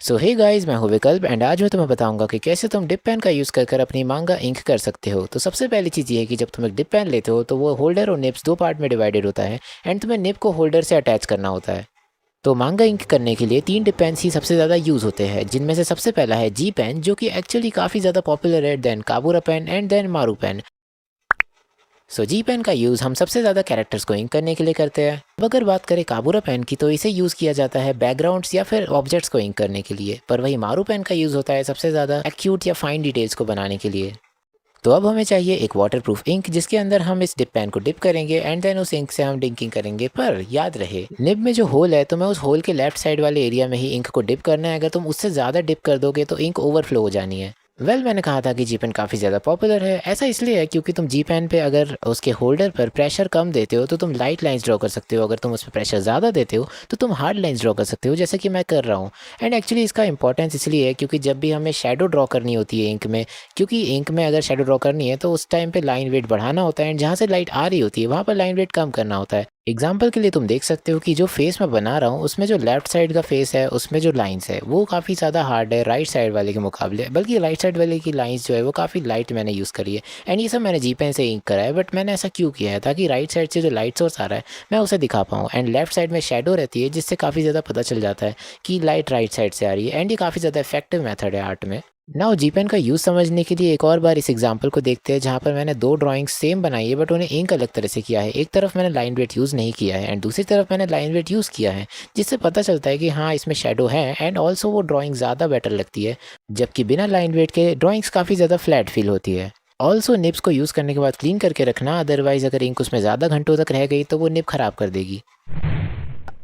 सो hey guys, मैं हूँ विकल्प एंड आज मैं तुम्हें बताऊंगा कि कैसे तुम डिप पेन का यूज़ कर अपनी मांगा इंक कर सकते हो। तो सबसे पहली चीज़ ये है कि जब तुम एक डिप पेन लेते हो तो वो होल्डर और निब्स दो पार्ट में डिवाइडेड होता है एंड तुम्हें निब को होल्डर से अटैच करना होता है। तो मांगा इंक करने के लिए तीन डिप पेन्स ही सबसे ज़्यादा यूज़ होते हैं, जिनमें से सबसे पहला है जी पेन, जो कि एक्चुअली काफ़ी ज़्यादा पॉपुलर है, देन काबूरा पेन एंड देन मारू पेन। सो जी पेन का यूज़ हम सबसे ज़्यादा कैरेक्टर्स को इंक करने के लिए करते हैं। अब अगर बात करें काबूरा पेन की, तो इसे यूज़ किया जाता है बैकग्राउंड्स या फिर ऑब्जेक्ट्स को इंक करने के लिए, पर वही मारू पेन का यूज़ होता है सबसे ज़्यादा एक्यूट या फाइन डिटेल्स को बनाने के लिए। तो अब हमें चाहिए एक वाटरप्रूफ इंक, जिसके अंदर हम इस डिप पेन को डिप करेंगे एंड देन उस इंक से हम डिंकिंग करेंगे। पर याद रहे, निब में जो होल है तो मैं उस होल के लेफ्ट साइड वाले एरिया में ही इंक को डिप करना है। अगर तुम उससे ज़्यादा डिप कर दोगे तो इंक ओवरफ्लो हो जानी है। मैंने कहा था कि जी पेन काफ़ी ज़्यादा पॉपुलर है। ऐसा इसलिए है क्योंकि तुम जी पेन पे अगर उसके होल्डर पर प्रेशर कम देते हो तो तुम लाइट लाइंस ड्रॉ कर सकते हो। अगर तुम उस पर प्रेशर ज़्यादा देते हो तो तुम हार्ड लाइंस ड्रॉ कर सकते हो, जैसे कि मैं कर रहा हूँ। एंड एक्चुअली इसका इंपॉर्टेंस इसलिए है क्योंकि जब भी हमें शेडो ड्रॉ करनी होती है इंक में, क्योंकि इंक में अगर शेडो ड्रॉ करनी है तो उस टाइम पे लाइन वेट बढ़ाना होता है एंड जहाँ से लाइट आ रही होती है वहाँ पर लाइन वेट कम करना होता है। एग्जाम्पल के लिए तुम देख सकते हो कि जो फेस मैं बना रहा हूँ उसमें जो लेफ्ट साइड का फेस है उसमें जो लाइंस है वो काफ़ी ज़्यादा हार्ड है राइट साइड वाले के मुकाबले, बल्कि राइट साइड वाले की लाइंस जो है वो काफ़ी लाइट मैंने यूज़ करी है। एंड ये सब मैंने जी पेन से इंक करा है, बट मैंने ऐसा क्यों किया है ताकि राइट साइड से जो लाइट सोर्स आ रहा है मैं उसे दिखा पाऊँ, एंड लेफ्ट साइड में शेडो रहती है जिससे काफ़ी ज़्यादा पता चल जाता है कि लाइट राइट साइड से आ रही है। एंड ये काफ़ी ज़्यादा इफेक्टिव मेथड है आर्ट में। नाउ जी पेन का यूज़ समझने के लिए एक और बार इस एग्जांपल को देखते हैं, जहाँ पर मैंने दो ड्राइंग्स सेम बनाई है बट उन्हें इंक अलग तरह से किया है। एक तरफ मैंने लाइन वेट यूज़ नहीं किया है एंड दूसरी तरफ मैंने लाइन वेट यूज़ किया है, जिससे पता चलता है कि हाँ इसमें शेडो है एंड ऑल्सो वो ड्राइंग ज़्यादा बेटर लगती है, जबकि बिना लाइन वेट के ड्राइंग्स काफ़ी ज़्यादा फ्लैट फील होती है। ऑल्सो निब्स को यूज़ करने के बाद क्लीन करके रखना, अदरवाइज़ अगर इंक उसमें ज़्यादा घंटों तक रह गई तो वो निब ख़राब कर देगी।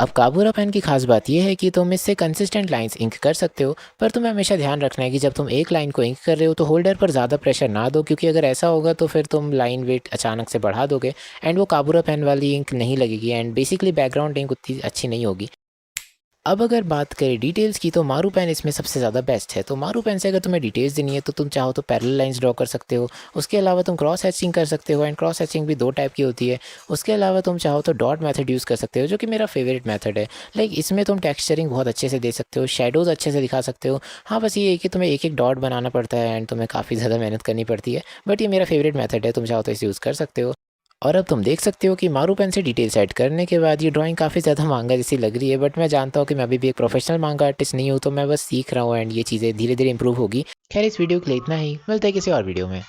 अब काबूरा पेन की खास बात यह है कि तुम इससे कंसिस्टेंट लाइंस इंक कर सकते हो, पर तुम्हें हमेशा ध्यान रखना है कि जब तुम एक लाइन को इंक कर रहे हो तो होल्डर पर ज़्यादा प्रेशर ना दो, क्योंकि अगर ऐसा होगा तो फिर तुम लाइन वेट अचानक से बढ़ा दोगे एंड वो काबूरा पेन वाली इंक नहीं लगेगी एंड बेसिकली बैकग्राउंड इंक उतनी अच्छी नहीं होगी। अब अगर बात करें डिटेल्स की, तो मारू पेन इसमें सबसे ज़्यादा बेस्ट है। तो मारू पेन से अगर तुम्हें डिटेल्स देनी है तो तुम चाहो तो पैरेलल लाइंस ड्रॉ कर सकते हो। उसके अलावा तुम क्रॉस हैचिंग कर सकते हो एंड क्रॉस हैचिंग भी दो टाइप की होती है। उसके अलावा तुम चाहो तो डॉट मेथड यूज़ कर सकते हो, जो कि मेरा फेवरेट मेथड है। लाइक इसमें तुम टेक्सचरिंग बहुत अच्छे से दे सकते हो, शेडोज़ अच्छे से दिखा सकते हो। हाँ, बस ये है कि तुम्हें एक एक डॉट बनाना पड़ता है एंड तुम्हें काफ़ी ज़्यादा मेहनत करनी पड़ती है, बट ये मेरा फेवरेट मेथड है। तुम चाहो तो इसे यूज़ कर सकते हो। और अब तुम देख सकते हो कि मारू पेन से डिटेल्स ऐड करने के बाद ये ड्राइंग काफ़ी ज़्यादा मांगा जैसी लग रही है, बट मैं जानता हूँ कि मैं अभी भी एक प्रोफेशनल मांगा आर्टिस्ट नहीं हूँ, तो मैं बस सीख रहा हूँ एंड ये चीज़ें धीरे धीरे इंप्रूव होगी। खैर, इस वीडियो के लिए इतना ही, मिलते हैं किसी और वीडियो में।